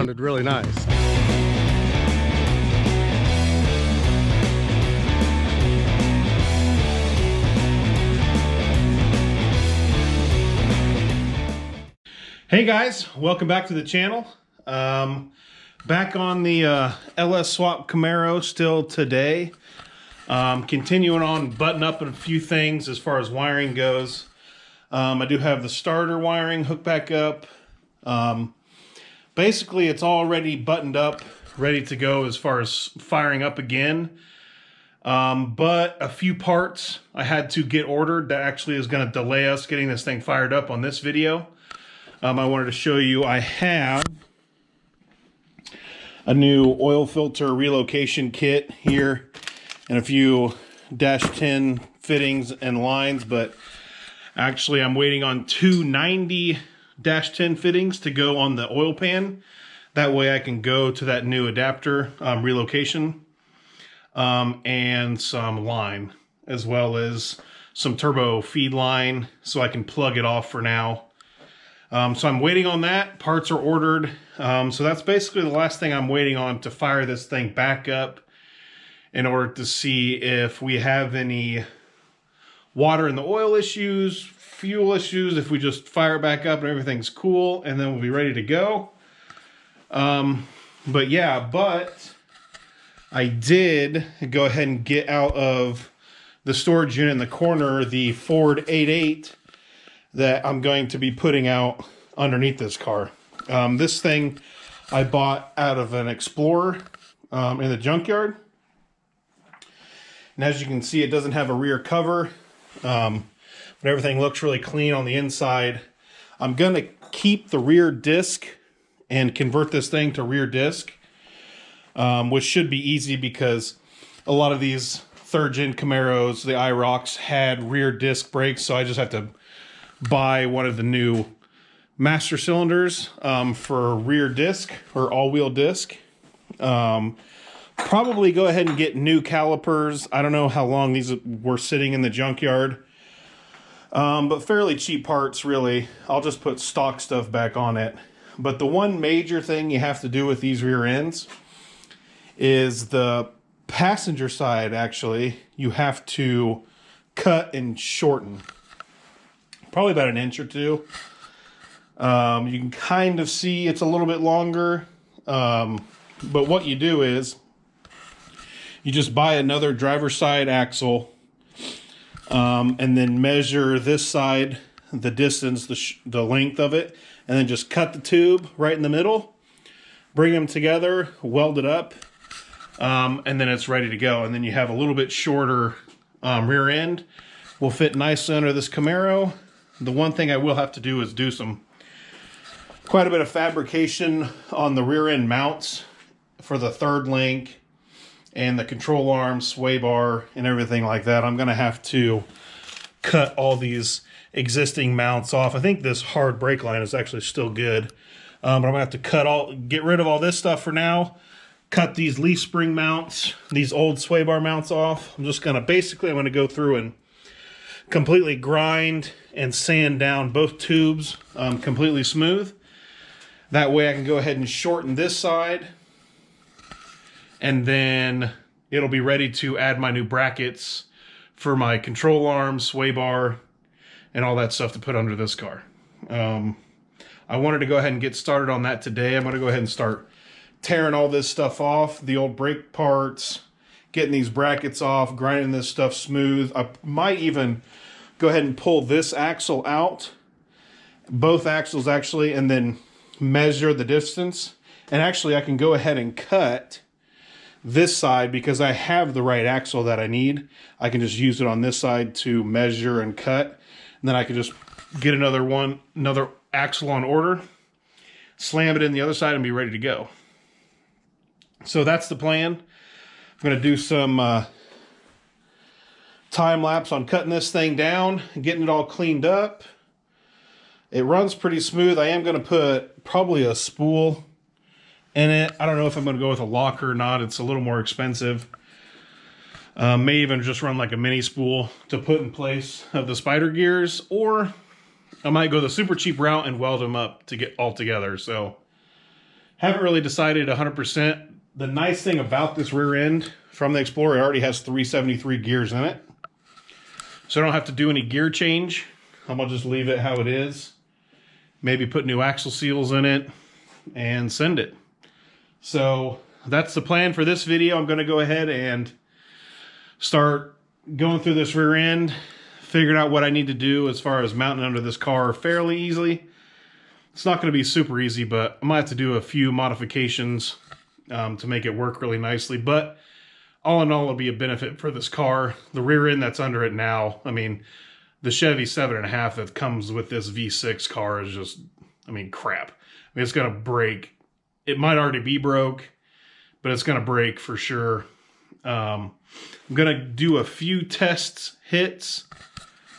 sounded really nice. Hey guys, welcome back to the channel. Back on the LS Swap Camaro still today. Continuing on button up a few things as far as wiring goes. I do have the starter wiring hooked back up. Basically it's already buttoned up, ready to go as far as firing up again. But a few parts I had to get ordered that actually is going to delay us getting this thing fired up on this video. I wanted to show you I have a new oil filter relocation kit here and a few -10 fittings and lines, but actually I'm waiting on two 90-10 fittings to go on the oil pan. That way I can go to that new adapter relocation and some line, as well as some turbo feed line so I can plug it off for now. So I'm waiting on that. Parts are ordered. So that's basically the last thing I'm waiting on to fire this thing back up in order to see if we have any water in the oil issues, fuel issues, if we just fire it back up and everything's cool, and then we'll be ready to go. But yeah, I did go ahead and get out of the storage unit in the corner the Ford 88 that I'm going to be putting out underneath this car. This thing I bought out of an Explorer in the junkyard. And as you can see, it doesn't have a rear cover, but everything looks really clean on the inside. I'm going to keep the rear disc and convert this thing to rear disc, which should be easy because a lot of these third-gen Camaros, the IROCs, had rear disc brakes, so I just have to buy one of the new master cylinders for rear disc or all-wheel disc. Probably go ahead and get new calipers. I don't know how long these were sitting in the junkyard, but fairly cheap parts, really. I'll just put stock stuff back on it. But the one major thing you have to do with these rear ends is the passenger side, actually, you have to cut and shorten. Probably about 1 inch or 2. You can kind of see it's a little bit longer. But what you do is you just buy another driver's side axle and then measure this side, the distance, the length of it, and then just cut the tube right in the middle, bring them together, weld it up, and then it's ready to go. And then you have a little bit shorter rear end. Will fit nicely under this Camaro. The one thing I will have to do is do quite a bit of fabrication on the rear end mounts for the third link and the control arm, sway bar, and everything like that. I'm going to have to cut all these existing mounts off. I think this hard brake line is actually still good, but I'm going to have to get rid of all this stuff for now. Cut these leaf spring mounts, these old sway bar mounts off. I'm just going to go through and completely grind and sand down both tubes completely smooth. That way I can go ahead and shorten this side, and then it'll be ready to add my new brackets for my control arm, sway bar, and all that stuff to put under this car. I wanted to go ahead and get started on that today. I'm going to go ahead and start tearing all this stuff off, the old brake parts, getting these brackets off, grinding this stuff smooth. I might even go ahead and pull this axle out, both axles actually, and then measure the distance. And actually I can go ahead and cut this side because I have the right axle that I need. I can just use it on this side to measure and cut. And then I can just get another axle on order, slam it in the other side, and be ready to go. So that's the plan. I'm going to do some time lapse on cutting this thing down and getting it all cleaned up. It runs pretty smooth. I am going to put probably a spool in it. I don't know if I'm going to go with a locker or not. It's a little more expensive. May even just run like a mini spool to put in place of the spider gears, or I might go the super cheap route and weld them up to get all together. So Haven't really decided 100%. The nice thing about this rear end from the Explorer, it already has 373 gears in it. So I don't have to do any gear change. I'm gonna just leave it how it is. Maybe put new axle seals in it and send it. So that's the plan for this video. I'm gonna go ahead and start going through this rear end, figuring out what I need to do as far as mounting under this car fairly easily. It's not going to be super easy, but I might have to do a few modifications to make it work really nicely. But all in all, it'll be a benefit for this car. The rear end that's under it now, I mean, the Chevy 7.5 that comes with this V6 car is just, I mean, crap. I mean, it's going to break. It might already be broke, but it's going to break for sure. I'm going to do a few test hits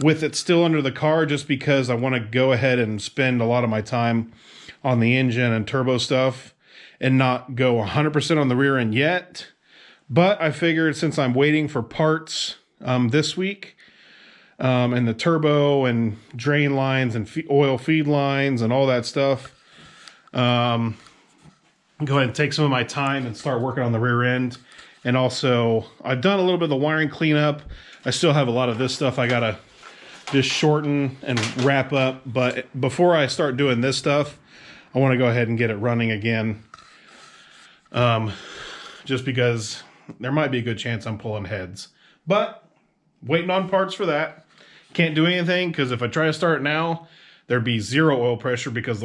with it still under the car, just because I want to go ahead and spend a lot of my time on the engine and turbo stuff and not go 100% on the rear end yet. But I figured since I'm waiting for parts this week, and the turbo and drain lines and oil feed lines and all that stuff, go ahead and take some of my time and start working on the rear end. And also, I've done a little bit of the wiring cleanup. I still have a lot of this stuff I gotta just shorten and wrap up, but before I start doing this stuff, I want to go ahead and get it running again, just because there might be a good chance I'm pulling heads, but waiting on parts for that. Can't do anything, because if I try to start now, there'd be zero oil pressure, because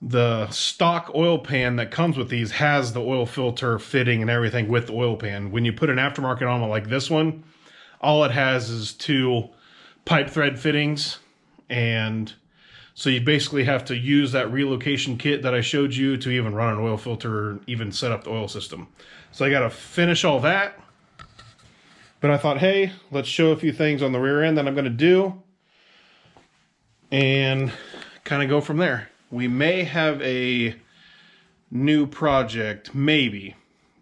the stock oil pan that comes with these has the oil filter fitting and everything with the oil pan. When you put an aftermarket on like this one, all it has is 2 pipe thread fittings, and so you basically have to use that relocation kit that I showed you to even run an oil filter or even set up the oil system. So I got to finish all that, but I thought, hey, let's show a few things on the rear end that I'm going to do and kind of go from there. We may have a new project, maybe,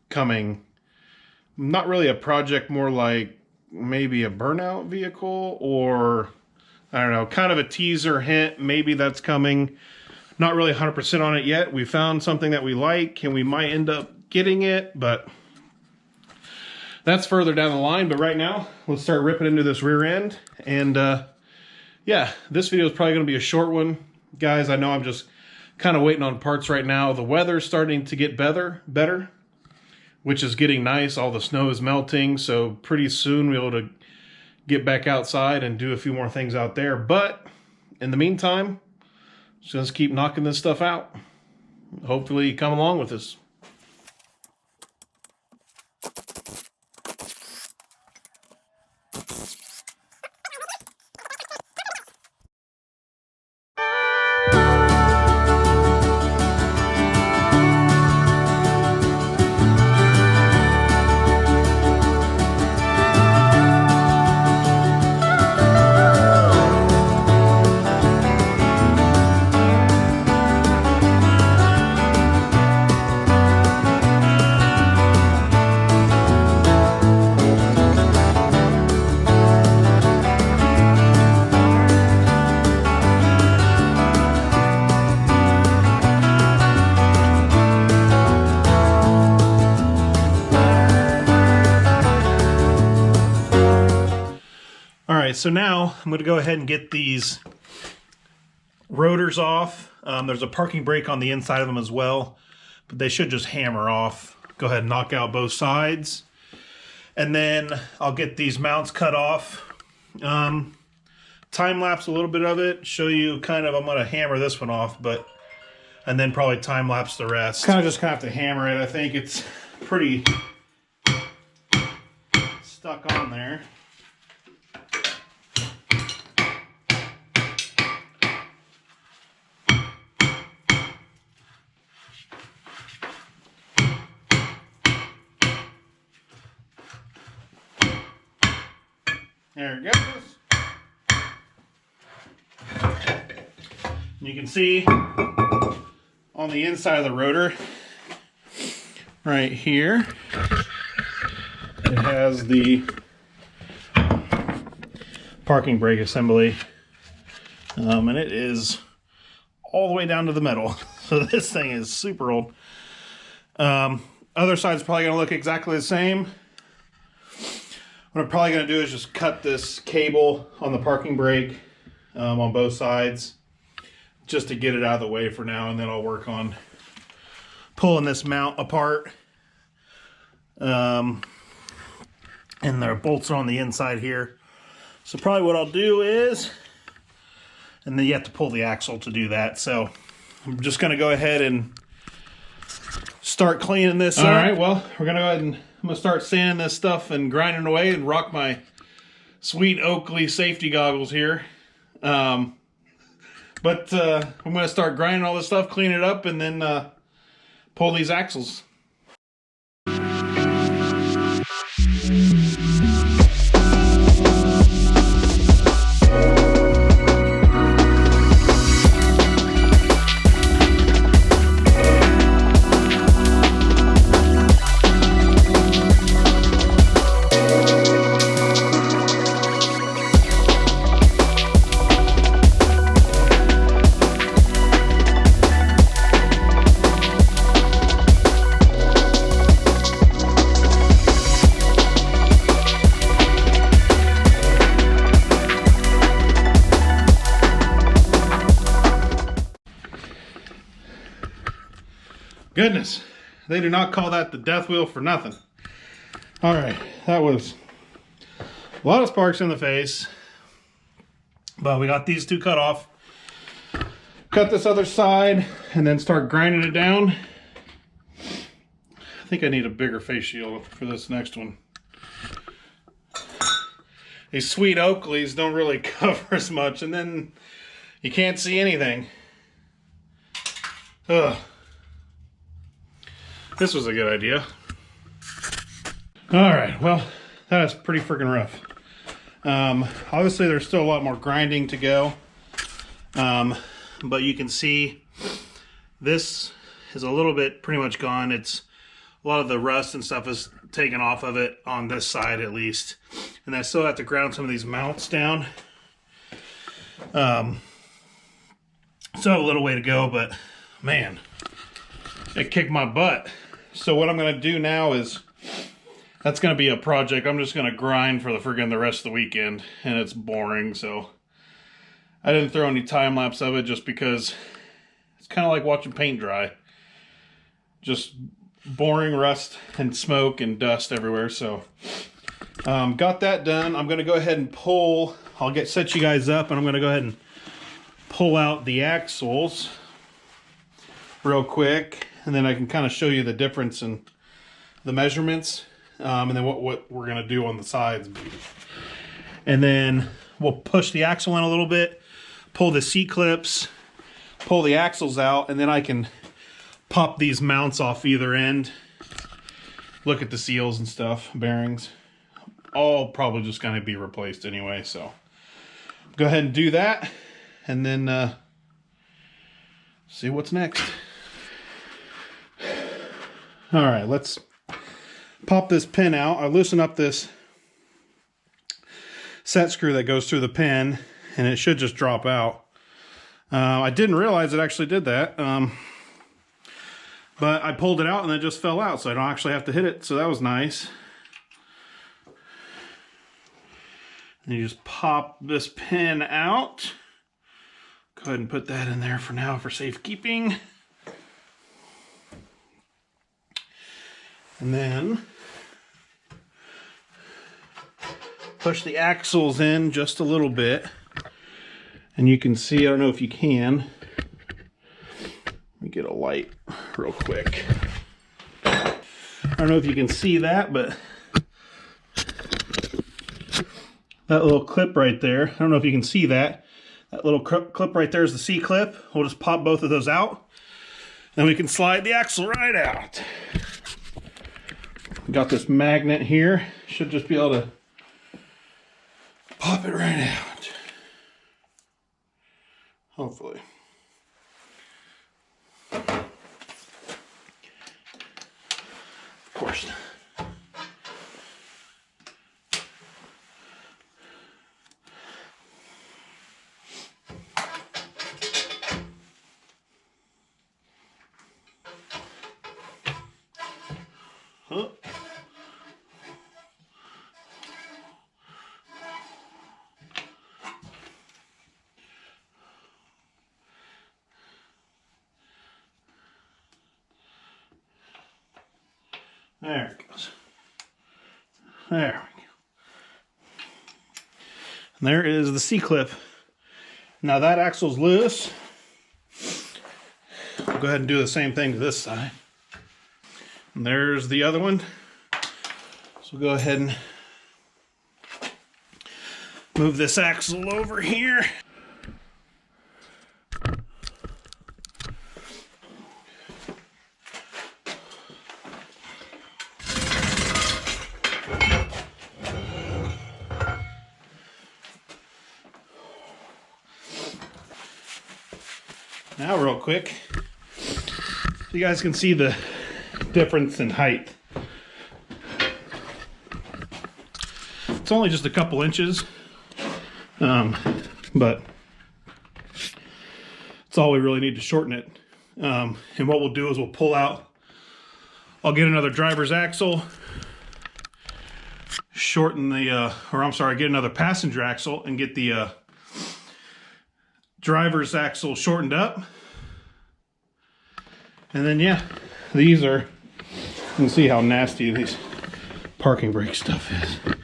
coming. Not really a project, more like maybe a burnout vehicle, or I don't know, kind of a teaser hint. Maybe that's coming. Not really 100% on it yet. We found something that we like and we might end up getting it, but that's further down the line. But right now, let's start ripping into this rear end. And yeah, this video is probably going to be a short one. Guys, I know I'm just kind of waiting on parts right now. The weather's starting to get better, which is getting nice. All the snow is melting, so pretty soon we'll be able to get back outside and do a few more things out there. But in the meantime, just keep knocking this stuff out. Hopefully come along with us. So now I'm going to go ahead and get these rotors off. There's a parking brake on the inside of them as well, but they should just hammer off. Go ahead and knock out both sides. And then I'll get these mounts cut off. Time lapse a little bit of it. Show you kind of, I'm going to hammer this one off, and then probably time lapse the rest. Kind of just have to hammer it. I think it's pretty stuck on there. There it goes. You can see on the inside of the rotor, right here, it has the parking brake assembly, and it is all the way down to the metal. So this thing is super old. Other side's probably going to look exactly the same. What I'm probably going to do is just cut this cable on the parking brake on both sides, just to get it out of the way for now, and then I'll work on pulling this mount apart. And the bolts are on the inside here. So probably what I'll do is, and then you have to pull the axle to do that. So I'm just going to go ahead and start cleaning this up. All right, well, we're going to go ahead and I'm going to start sanding this stuff and grinding away and rock my sweet Oakley safety goggles here. I'm going to start grinding all this stuff, clean it up, and then pull these axles. Goodness, they do not call that the death wheel for nothing. All right, that was a lot of sparks in the face, but we got these two cut off. Cut this other side and then start grinding it down. I think I need a bigger face shield for this next one. These sweet Oakleys don't really cover as much, and then you can't see anything. Ugh. This was a good idea. All right, well, that is pretty freaking rough. Obviously, there's still a lot more grinding to go. But you can see this is a little bit pretty much gone. It's a lot of the rust and stuff is taken off of it on this side at least. And I still have to ground some of these mounts down. So a little way to go, but man, it kicked my butt. So what I'm going to do now is, that's going to be a project I'm just going to grind for the rest of the weekend, and it's boring, so I didn't throw any time lapse of it just because it's kind of like watching paint dry. Just boring rust and smoke and dust everywhere. So got that done. I'm going to go ahead and pull, set you guys up, and I'm going to go ahead and pull out the axles real quick, and then I can kind of show you the difference in the measurements, and then what we're going to do on the sides. And then we'll push the axle in a little bit, pull the seat clips, pull the axles out, and then I can pop these mounts off either end. Look at the seals and stuff, bearings. All probably just going to be replaced anyway, so go ahead and do that, and then see what's next. All right, let's pop this pin out. I loosen up this set screw that goes through the pin, and it should just drop out. I didn't realize it actually did that, but I pulled it out and it just fell out, so I don't actually have to hit it, so that was nice. And you just pop this pin out. Go ahead and put that in there for now for safekeeping. And then push the axles in just a little bit. And you can see, I don't know if you can. Let me get a light real quick. I don't know if you can see that, but that little clip right there, I don't know if you can see that. That little clip right there is the C-clip. We'll just pop both of those out. Then we can slide the axle right out. Got this magnet here. Should just be able to pop it right out. Hopefully. Of course. There it goes. There we go. And there is the C-clip. Now that axle's loose. We'll go ahead and do the same thing to this side. And there's the other one. So we'll go ahead and move this axle over here. Now real quick, so you guys can see the difference in height. It's only just a couple inches, but it's all we really need to shorten it. And what we'll do is we'll pull out, I'll get another driver's axle, shorten the, get another passenger axle and get the driver's axle shortened up. And then, yeah, these are, you can see how nasty these parking brake stuff is.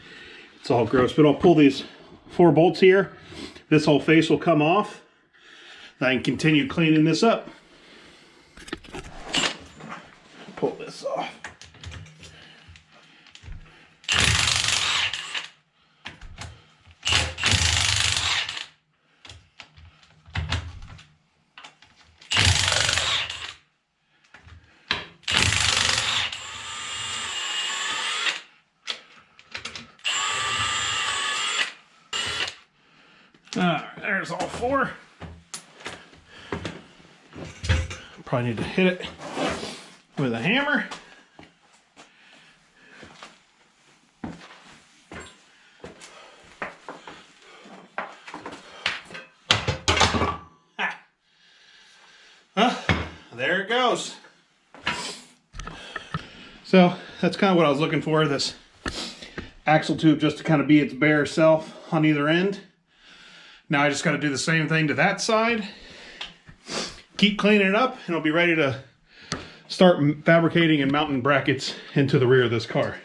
It's all gross, but I'll pull these 4 bolts here. This whole face will come off. I can continue cleaning this up. Pull this off. There's all 4. Probably need to hit it with a hammer. There it goes. So that's kind of what I was looking for, this axle tube just to kind of be its bare self on either end. Now I just got to do the same thing to that side. Keep cleaning it up and I'll be ready to start fabricating and mounting brackets into the rear of this car.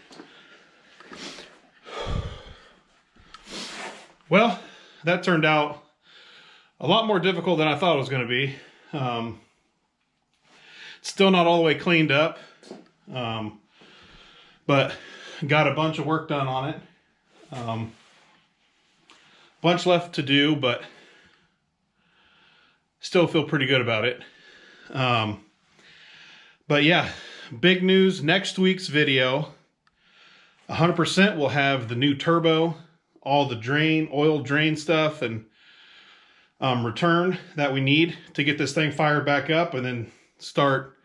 Well, that turned out a lot more difficult than I thought it was going to be. It's still not all the way cleaned up, but got a bunch of work done on it. Bunch left to do, but still feel pretty good about it. But yeah, big news, next week's video, 100% will have the new turbo, all the oil drain stuff and return that we need to get this thing fired back up, and then start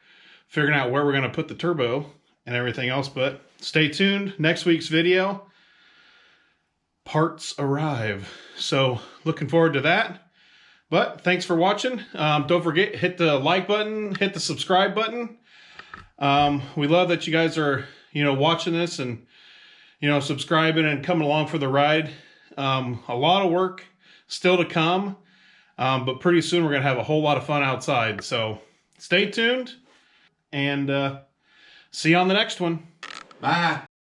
figuring out where we're going to put the turbo and everything else. But stay tuned, next week's video, parts arrive. So looking forward to that. But thanks for watching. Don't forget, hit the like button, hit the subscribe button. We love that you guys are, watching this and, subscribing and coming along for the ride. A lot of work still to come, but pretty soon we're going to have a whole lot of fun outside. So stay tuned and see you on the next one. Bye.